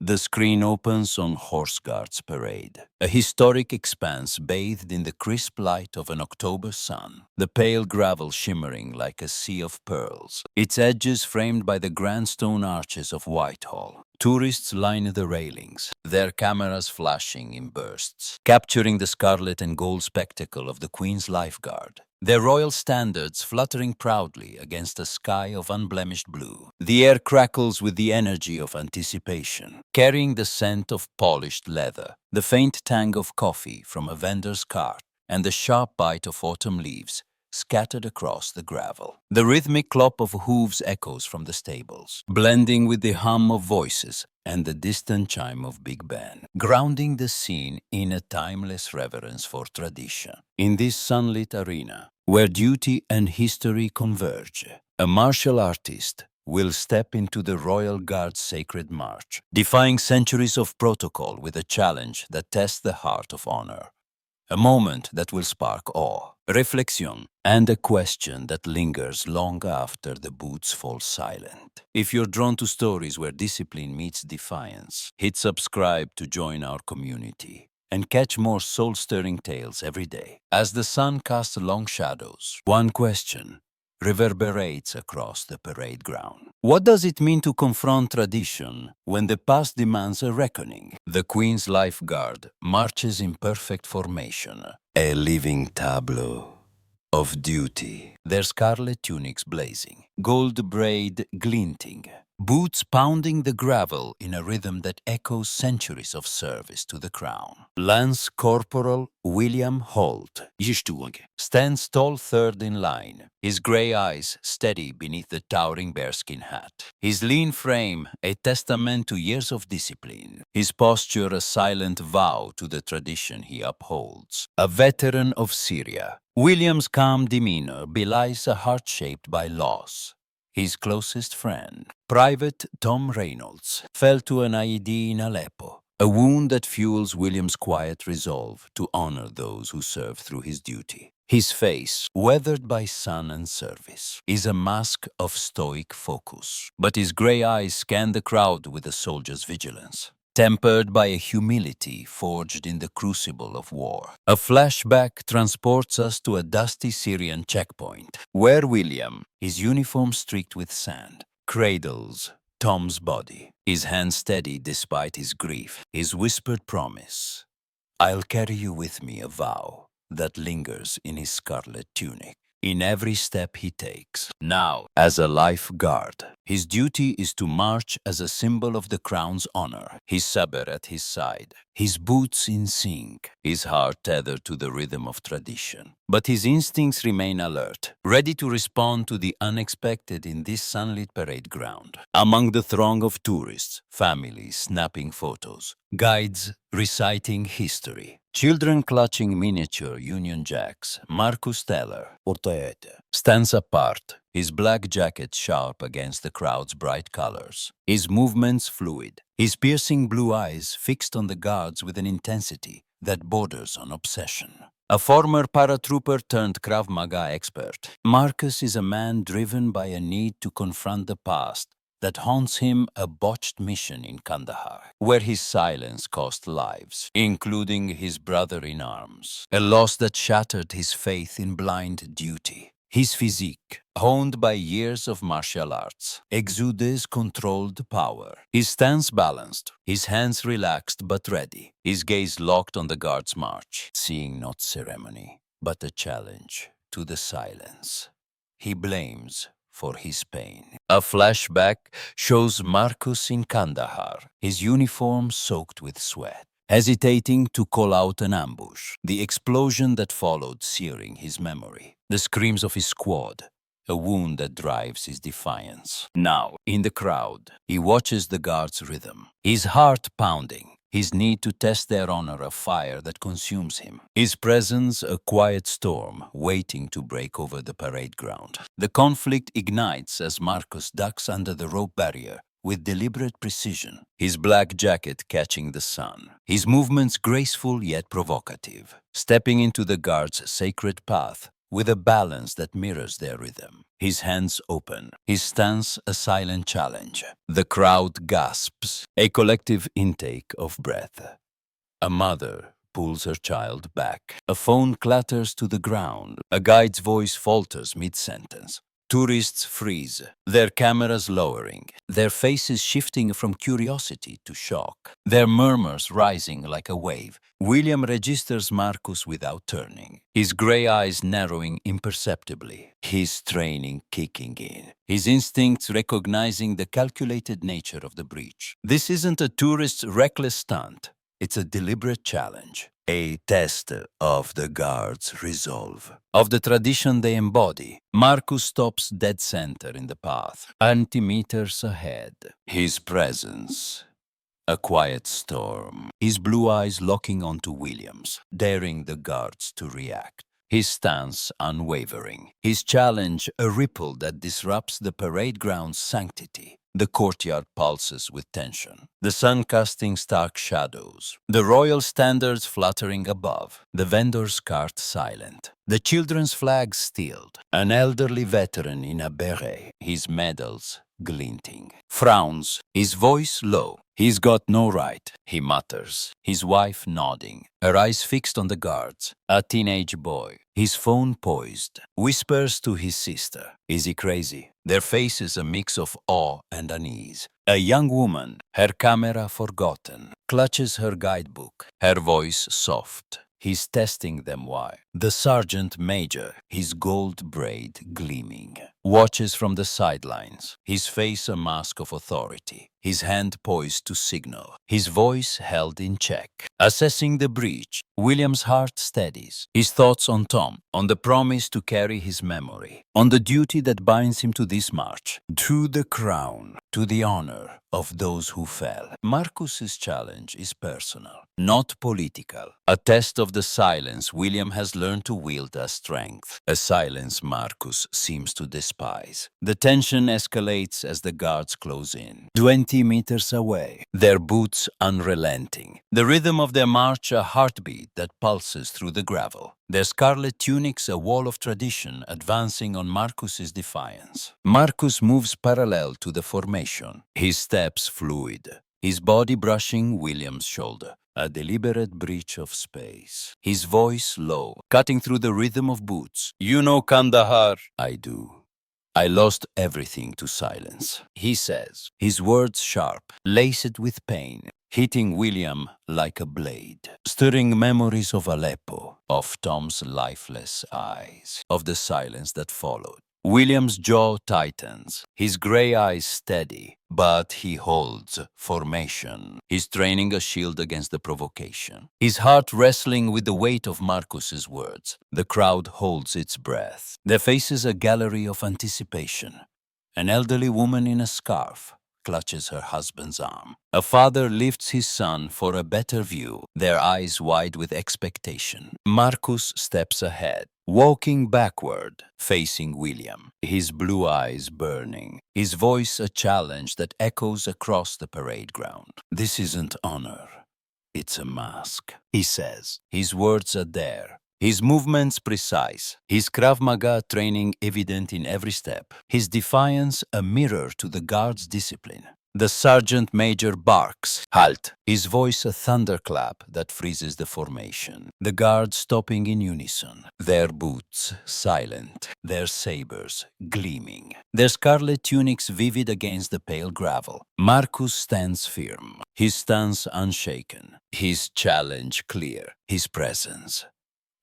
The screen opens on Horse Guards Parade, a historic expanse bathed in the crisp light of an October sun, the pale gravel shimmering like a sea of pearls, its edges framed by the grand stone arches of Whitehall. Tourists line the railings, their cameras flashing in bursts, capturing the scarlet and gold spectacle of the Queen's Lifeguard, their royal standards fluttering proudly against a sky of unblemished blue. The air crackles with the energy of anticipation, carrying the scent of polished leather, the faint tang of coffee from a vendor's cart, and the sharp bite of autumn leaves scattered across the gravel. The rhythmic clop of hooves echoes from the stables, blending with the hum of voices and the distant chime of Big Ben, grounding the scene in a timeless reverence for tradition. In this sunlit arena, where duty and history converge, a martial artist will step into the Royal Guard's sacred march, defying centuries of protocol with a challenge that tests the heart of honor. A moment that will spark awe, reflection, and a question that lingers long after the boots fall silent. If you're drawn to stories where discipline meets defiance, hit subscribe to join our community and catch more soul-stirring tales every day. As the sun casts long shadows, one question reverberates across the parade ground. What does it mean to confront tradition when the past demands a reckoning? The Queen's Lifeguard marches in perfect formation, a living tableau of duty, their scarlet tunics blazing, gold braid glinting, boots pounding the gravel in a rhythm that echoes centuries of service to the crown. Lance Corporal William Holt stands tall third in line, his gray eyes steady beneath the towering bearskin hat, his lean frame a testament to years of discipline, his posture a silent vow to the tradition he upholds. A veteran of Syria, William's calm demeanor belies a heart shaped by loss. His closest friend, Private Tom Reynolds, fell to an IED in Aleppo, a wound that fuels William's quiet resolve to honor those who serve through his duty. His face, weathered by sun and service, is a mask of stoic focus, but his gray eyes scan the crowd with a soldier's vigilance, tempered by a humility forged in the crucible of war. A flashback transports us to a dusty Syrian checkpoint, where William, his uniform streaked with sand, cradles Tom's body, his hand steady despite his grief, his whispered promise, "I'll carry you with me," a vow that lingers in his scarlet tunic, in every step he takes. Now, as a lifeguard, his duty is to march as a symbol of the crown's honor, his saber at his side, his boots in sync, his heart tethered to the rhythm of tradition. But his instincts remain alert, ready to respond to the unexpected in this sunlit parade ground. Among the throng of tourists, families snapping photos, guides reciting history, children clutching miniature Union Jacks, Marcus Teller stands apart, his black jacket sharp against the crowd's bright colors, his movements fluid, his piercing blue eyes fixed on the guards with an intensity that borders on obsession. A former paratrooper turned Krav Maga expert, Marcus is a man driven by a need to confront the past that haunts him, a botched mission in Kandahar, where his silence cost lives, including his brother in arms, a loss that shattered his faith in blind duty. His physique, honed by years of martial arts, exudes controlled power. His stance balanced, his hands relaxed but ready, his gaze locked on the guard's march, seeing not ceremony, but a challenge to the silence he blames for his pain. A flashback shows Marcus in Kandahar, his uniform soaked with sweat, hesitating to call out an ambush, the explosion that followed searing his memory, the screams of his squad, a wound that drives his defiance. Now, in the crowd, he watches the guard's rhythm, his heart pounding, his need to test their honor a fire that consumes him, his presence a quiet storm waiting to break over the parade ground. The conflict ignites as Marcus ducks under the rope barrier with deliberate precision, his black jacket catching the sun, his movements graceful yet provocative, stepping into the guard's sacred path with a balance that mirrors their rhythm. His hands open, his stance a silent challenge. The crowd gasps, a collective intake of breath. A mother pulls her child back. A phone clatters to the ground. A guide's voice falters mid-sentence. Tourists freeze, their cameras lowering, their faces shifting from curiosity to shock, their murmurs rising like a wave. William registers Marcus without turning, his gray eyes narrowing imperceptibly, his training kicking in, his instincts recognizing the calculated nature of the breach. This isn't a tourist's reckless stunt. It's a deliberate challenge, a test of the guards' resolve, of the tradition they embody. Marcus stops dead center in the path, 20 meters ahead. His presence, a quiet storm, his blue eyes locking onto Williams, daring the guards to react. His stance unwavering, his challenge a ripple that disrupts the parade ground's sanctity. The courtyard pulses with tension, the sun casting stark shadows, the royal standards fluttering above, the vendor's cart silent, the children's flags stilled, an elderly veteran in a beret, his medals glinting, frowns, his voice low. He's got no right, he mutters, his wife nodding, her eyes fixed on the guards. A teenage boy, his phone poised, whispers to his sister. Is he crazy? Their faces a mix of awe and unease. A young woman, her camera forgotten, clutches her guidebook, her voice soft. He's testing them why. The sergeant major, his gold braid gleaming, watches from the sidelines, his face a mask of authority, his hand poised to signal, his voice held in check. Assessing the breach, William's heart steadies, his thoughts on Tom, on the promise to carry his memory, on the duty that binds him to this march, to the crown, to the honor of those who fell. Marcus's challenge is personal, not political, a test of the silence William has learned to wield as strength, a silence Marcus seems to despise. The tension escalates as the guards close in, 20 meters away, their boots unrelenting, the rhythm of their march a heartbeat that pulses through the gravel. Their scarlet tunics a wall of tradition advancing on Marcus's defiance. Marcus moves parallel to the formation, his steps fluid, his body brushing William's shoulder, a deliberate breach of space. His voice low, cutting through the rhythm of boots. You know Kandahar? I do. I lost everything to silence, he says, his words sharp, laced with pain, hitting William like a blade, stirring memories of Aleppo, of Tom's lifeless eyes, of the silence that followed. William's jaw tightens, his gray eyes steady, but he holds formation. He's training a shield against the provocation. His heart wrestling with the weight of Marcus's words. The crowd holds its breath. Their faces a gallery of anticipation. An elderly woman in a scarf clutches her husband's arm. A father lifts his son for a better view, their eyes wide with expectation. Marcus steps ahead, walking backward, facing William, his blue eyes burning, his voice a challenge that echoes across the parade ground. This isn't honor. It's a mask, he says, his words a dare. His movements precise, his Krav Maga training evident in every step, his defiance a mirror to the guard's discipline. The sergeant major barks, halt, his voice a thunderclap that freezes the formation. The guards stopping in unison, their boots silent, their sabers gleaming, their scarlet tunics vivid against the pale gravel. Marcus stands firm, his stance unshaken, his challenge clear, his presence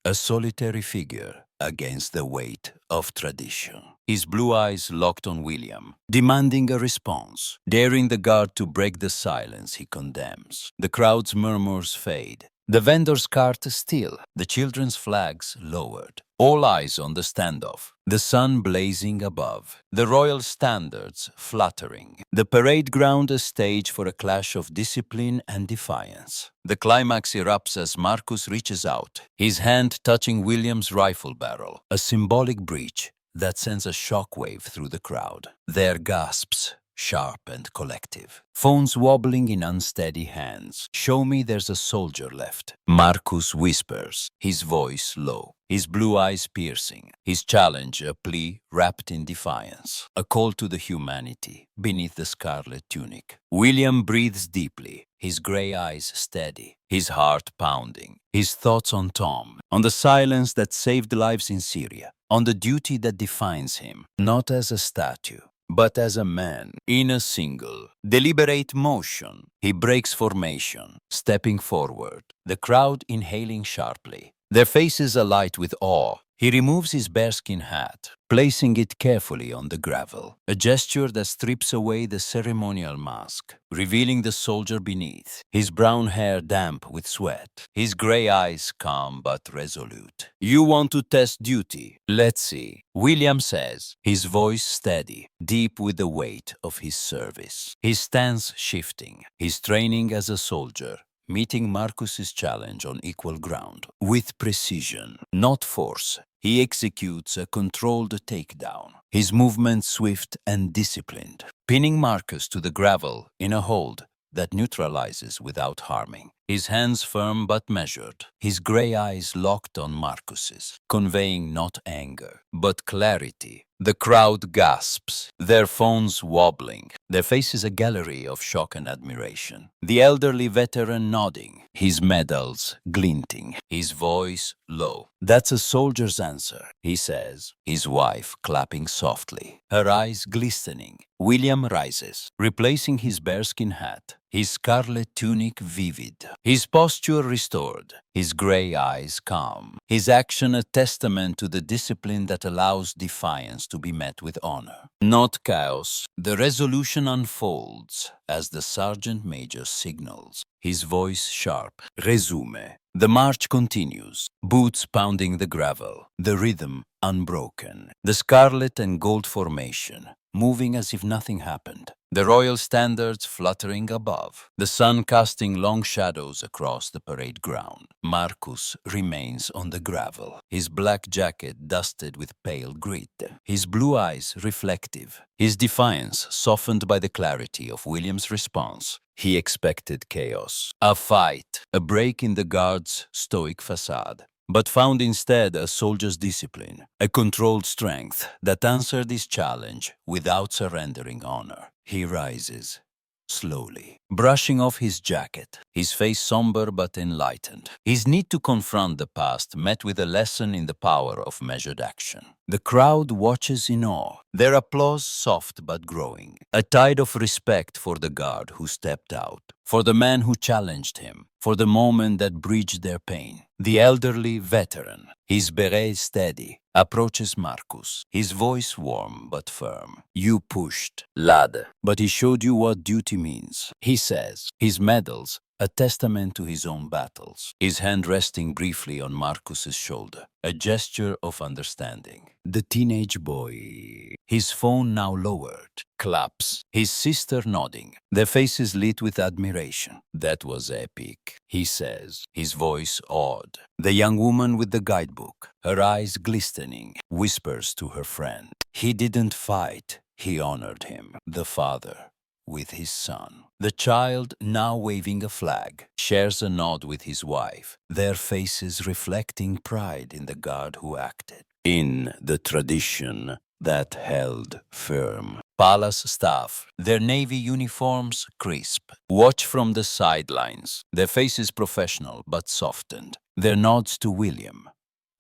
a solitary figure against the weight of tradition. His blue eyes locked on William, demanding a response, daring the guard to break the silence he condemns. The crowd's murmurs fade. The vendor's cart still, the children's flags lowered. All eyes on the standoff, the sun blazing above, the royal standards fluttering. The parade ground a stage for a clash of discipline and defiance. The climax erupts as Marcus reaches out, his hand touching William's rifle barrel, a symbolic breach that sends a shockwave through the crowd. Their gasps, sharp and collective. Phones wobbling in unsteady hands. Show me there's a soldier left. Marcus whispers, his voice low. his blue eyes piercing, his challenge a plea wrapped in defiance, a call to the humanity beneath the scarlet tunic. William breathes deeply, his gray eyes steady, his heart pounding, his thoughts on Tom, on the silence that saved lives in Syria, on the duty that defines him, not as a statue, but as a man. In a single, deliberate motion, he breaks formation, stepping forward, the crowd inhaling sharply, their faces alight with awe. He removes his bearskin hat, placing it carefully on the gravel, a gesture that strips away the ceremonial mask, revealing the soldier beneath, his brown hair damp with sweat, his gray eyes calm but resolute. "You want to test duty? Let's see," William says, his voice steady, deep with the weight of his service, his stance shifting, his training as a soldier, meeting Marcus's challenge on equal ground. With precision, not force, he executes a controlled takedown, his movements swift and disciplined, pinning Marcus to the gravel in a hold that neutralizes without harming. His hands firm but measured, his gray eyes locked on Marcus's, conveying not anger, but clarity. The crowd gasps, their phones wobbling, their faces a gallery of shock and admiration. The elderly veteran nodding, his medals glinting, his voice low. "That's a soldier's answer," he says, his wife clapping softly, her eyes glistening. William rises, replacing his bearskin hat, his scarlet tunic vivid, his posture restored, his gray eyes calm, his action a testament to the discipline that allows defiance to be met with honor, not chaos. The resolution unfolds as the sergeant major signals, his voice sharp. "Resume." The march continues, boots pounding the gravel, the rhythm unbroken, the scarlet and gold formation moving as if nothing happened, the royal standards fluttering above, the sun casting long shadows across the parade ground. Marcus remains on the gravel, his black jacket dusted with pale grit, his blue eyes reflective, his defiance softened by the clarity of William's response. He expected chaos, a fight, a break in the guard's stoic facade, but found instead a soldier's discipline, a controlled strength that answered his challenge without surrendering honor. He rises, slowly, brushing off his jacket, his face somber but enlightened. His need to confront the past met with a lesson in the power of measured action. The crowd watches in awe, their applause soft but growing, a tide of respect for the guard who stepped out, for the man who challenged him, for the moment that bridged their pain. The elderly veteran, his beret steady, approaches Marcus, his voice warm but firm. "You pushed, lad, but he showed you what duty means," he says, his medals a testament to his own battles, his hand resting briefly on Marcus's shoulder, a gesture of understanding. The teenage boy, his phone now lowered, claps, his sister nodding, their faces lit with admiration. "That was epic," he says, his voice awed. The young woman with the guidebook, her eyes glistening, whispers to her friend, "He didn't fight, he honored him." The father, with his son. The child, now waving a flag, shares a nod with his wife, their faces reflecting pride in the guard who acted, in the tradition that held firm. Palace staff, their navy uniforms crisp, watch from the sidelines, their faces professional but softened, their nods to William,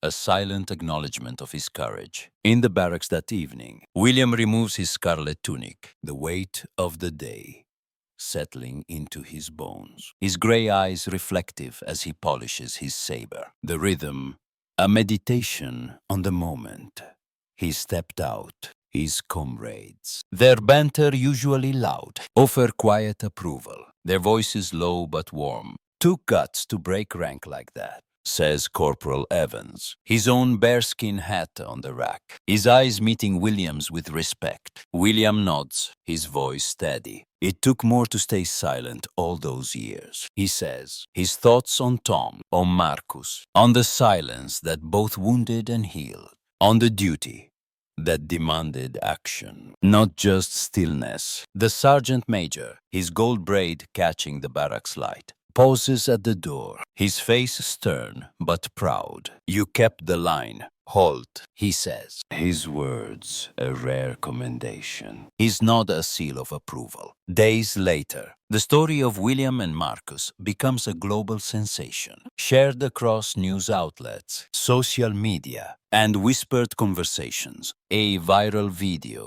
a silent acknowledgement of his courage. In the barracks that evening, William removes his scarlet tunic, the weight of the day settling into his bones, his gray eyes reflective as he polishes his saber. The rhythm, a meditation on the moment. He stepped out. His comrades, their banter usually loud, offer quiet approval, their voices low but warm. "Took guts to break rank like that," says Corporal Evans, his own bearskin hat on the rack, his eyes meeting William's with respect. William nods, his voice steady. "It took more to stay silent all those years," he says, his thoughts on Tom, on Marcus, on the silence that both wounded and healed, on the duty that demanded action, not just stillness. The sergeant major, his gold braid catching the barracks light, pauses at the door, his face stern but proud. "You kept the line. Halt," he says. His words, a rare commendation. His nod, a seal of approval. Days later, the story of William and Marcus becomes a global sensation, shared across news outlets, social media, and whispered conversations. A viral video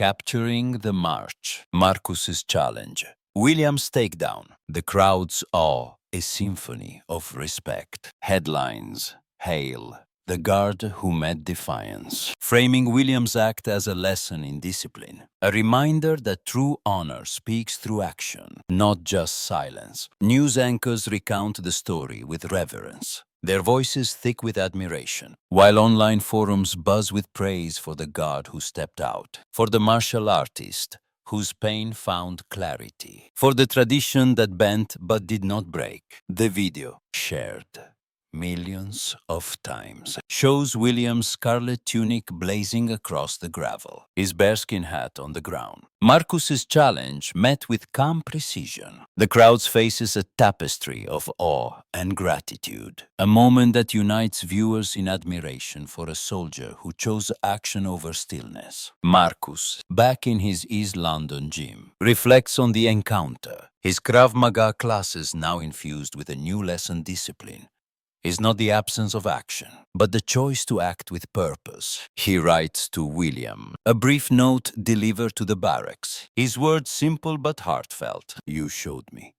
capturing the march, Marcus's challenge, William's takedown, the crowd's awe, a symphony of respect. Headlines: Hail, the guard who met defiance, framing William's act as a lesson in discipline, a reminder that true honor speaks through action, not just silence. News anchors recount the story with reverence, their voices thick with admiration, while online forums buzz with praise for the guard who stepped out, for the martial artist whose pain found clarity, for the tradition that bent but did not break. The video, shared millions of times, shows William's scarlet tunic blazing across the gravel, his bearskin hat on the ground. Marcus's challenge met with calm precision. The crowd's faces a tapestry of awe and gratitude, a moment that unites viewers in admiration for a soldier who chose action over stillness. Marcus, back in his East London gym, reflects on the encounter, his Krav Maga classes now infused with a new lesson: discipline is not the absence of action, but the choice to act with purpose. He writes to William, a brief note delivered to the barracks, his words simple but heartfelt. "You showed me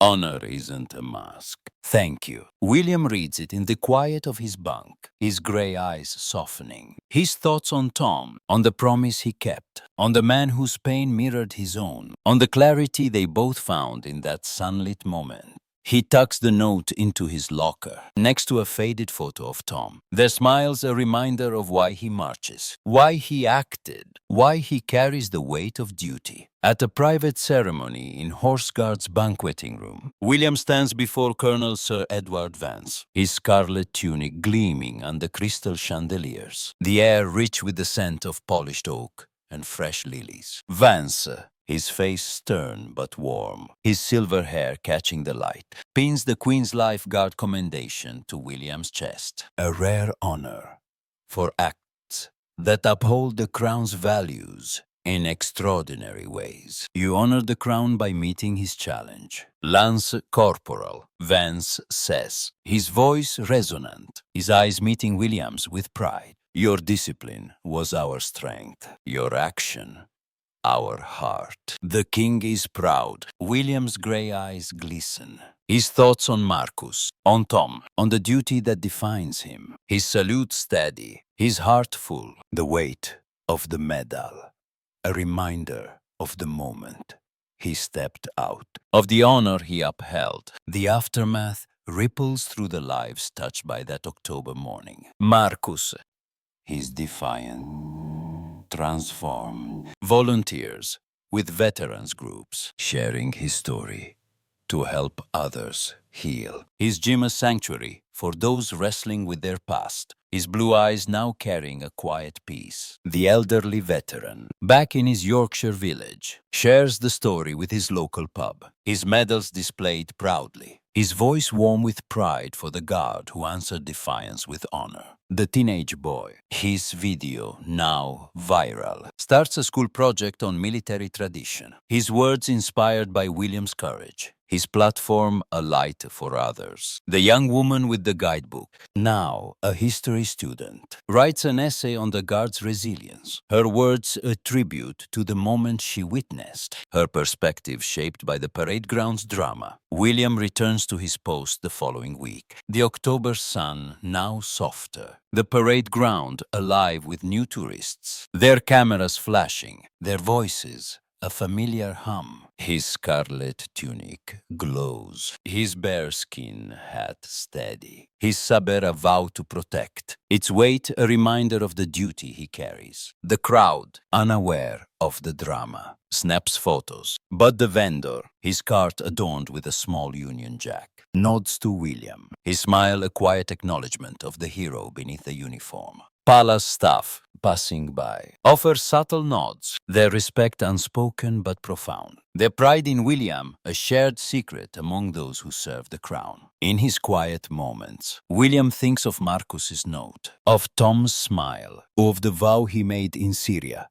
honor isn't a mask. Thank you." William reads it in the quiet of his bunk, his gray eyes softening. His thoughts on Tom, on the promise he kept, on the man whose pain mirrored his own, on the clarity they both found in that sunlit moment. He tucks the note into his locker, next to a faded photo of Tom. Their smiles a reminder of why he marches, why he acted, why he carries the weight of duty. At a private ceremony in Horse Guard's banqueting room, William stands before Colonel Sir Edward Vance, his scarlet tunic gleaming under crystal chandeliers, the air rich with the scent of polished oak and fresh lilies. Vance, his face stern but warm, his silver hair catching the light, pins the Queen's Life Guard commendation to William's chest. A rare honor for acts that uphold the Crown's values in extraordinary ways. You honor the Crown by meeting his challenge. Lance Corporal, Vance says, his voice resonant, his eyes meeting William's with pride. Your discipline was our strength, your action our heart. The king is proud. William's gray eyes glisten. His thoughts on Marcus, on Tom, on the duty that defines him. His salute steady, his heart full. The weight of the medal, a reminder of the moment he stepped out, of the honor he upheld. The aftermath ripples through the lives touched by that October morning. Marcus, he's defiant, transformed. Volunteers with veterans groups, sharing his story to help others heal. His gym a sanctuary for those wrestling with their past, his blue eyes now carrying a quiet peace. The elderly veteran, back in his Yorkshire village, shares the story with his local pub, his medals displayed proudly, his voice warm with pride for the guard who answered defiance with honor. The teenage boy, his video, now viral, starts a school project on military tradition, his words inspired by William's courage, his platform a light for others. The young woman with the guidebook, now a history student, writes an essay on the guard's resilience, her words a tribute to the moment she witnessed, her perspective shaped by the parade ground's drama. William returns to his post the following week, the October sun now softer, the parade ground alive with new tourists, their cameras flashing, their voices a familiar hum. His scarlet tunic glows, his bearskin hat steady, his saber a vow to protect, its weight a reminder of the duty he carries. The crowd, unaware of the drama, snaps photos, but the vendor, his cart adorned with a small Union Jack, nods to William, his smile a quiet acknowledgement of the hero beneath the uniform. palace staff passing by offer subtle nods, their respect unspoken but profound. Their pride in William, a shared secret among those who serve the crown. In his quiet moments, William thinks of Marcus's note, of Tom's smile, of the vow he made in Syria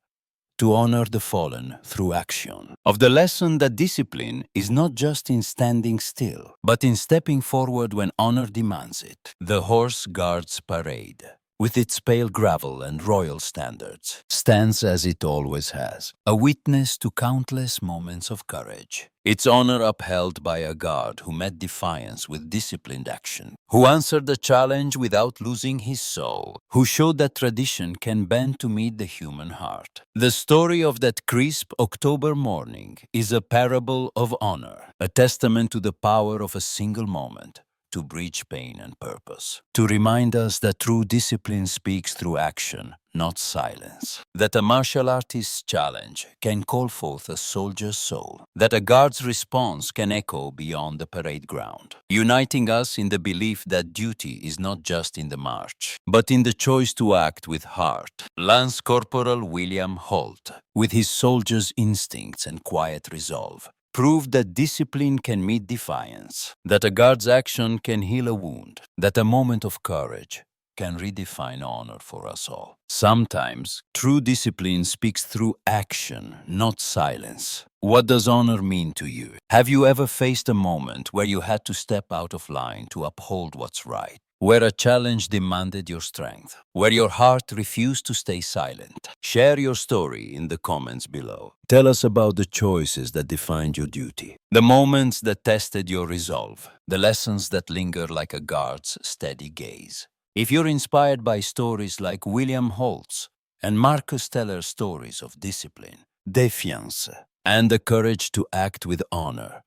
to honor the fallen through action, of the lesson that discipline is not just in standing still, but in stepping forward when honor demands it. The Horse Guards Parade, with its pale gravel and royal standards, stands as it always has, a witness to countless moments of courage. Its honor upheld by a guard who met defiance with disciplined action, who answered the challenge without losing his soul, who showed that tradition can bend to meet the human heart. The story of that crisp October morning is a parable of honor, a testament to the power of a single moment to bridge pain and purpose, to remind us that true discipline speaks through action, not silence, that a martial artist's challenge can call forth a soldier's soul, that a guard's response can echo beyond the parade ground, uniting us in the belief that duty is not just in the march, but in the choice to act with heart. Lance Corporal William Holt, with his soldier's instincts and quiet resolve, proved that discipline can meet defiance, that a guard's action can heal a wound, that a moment of courage can redefine honor for us all. Sometimes, true discipline speaks through action, not silence. What does honor mean to you? Have you ever faced a moment where you had to step out of line to uphold what's right? Where a challenge demanded your strength? Where your heart refused to stay silent? Share your story in the comments below. Tell us about the choices that defined your duty, the moments that tested your resolve, the lessons that linger like a guard's steady gaze. If you're inspired by stories like William Holt's and Marcus Teller's stories of discipline, defiance, and the courage to act with honor,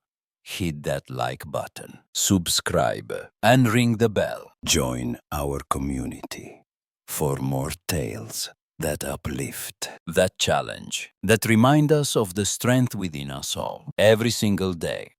hit that like button, subscribe, and ring the bell. Join our community for more tales that uplift, that challenge, that remind us of the strength within us all every single day.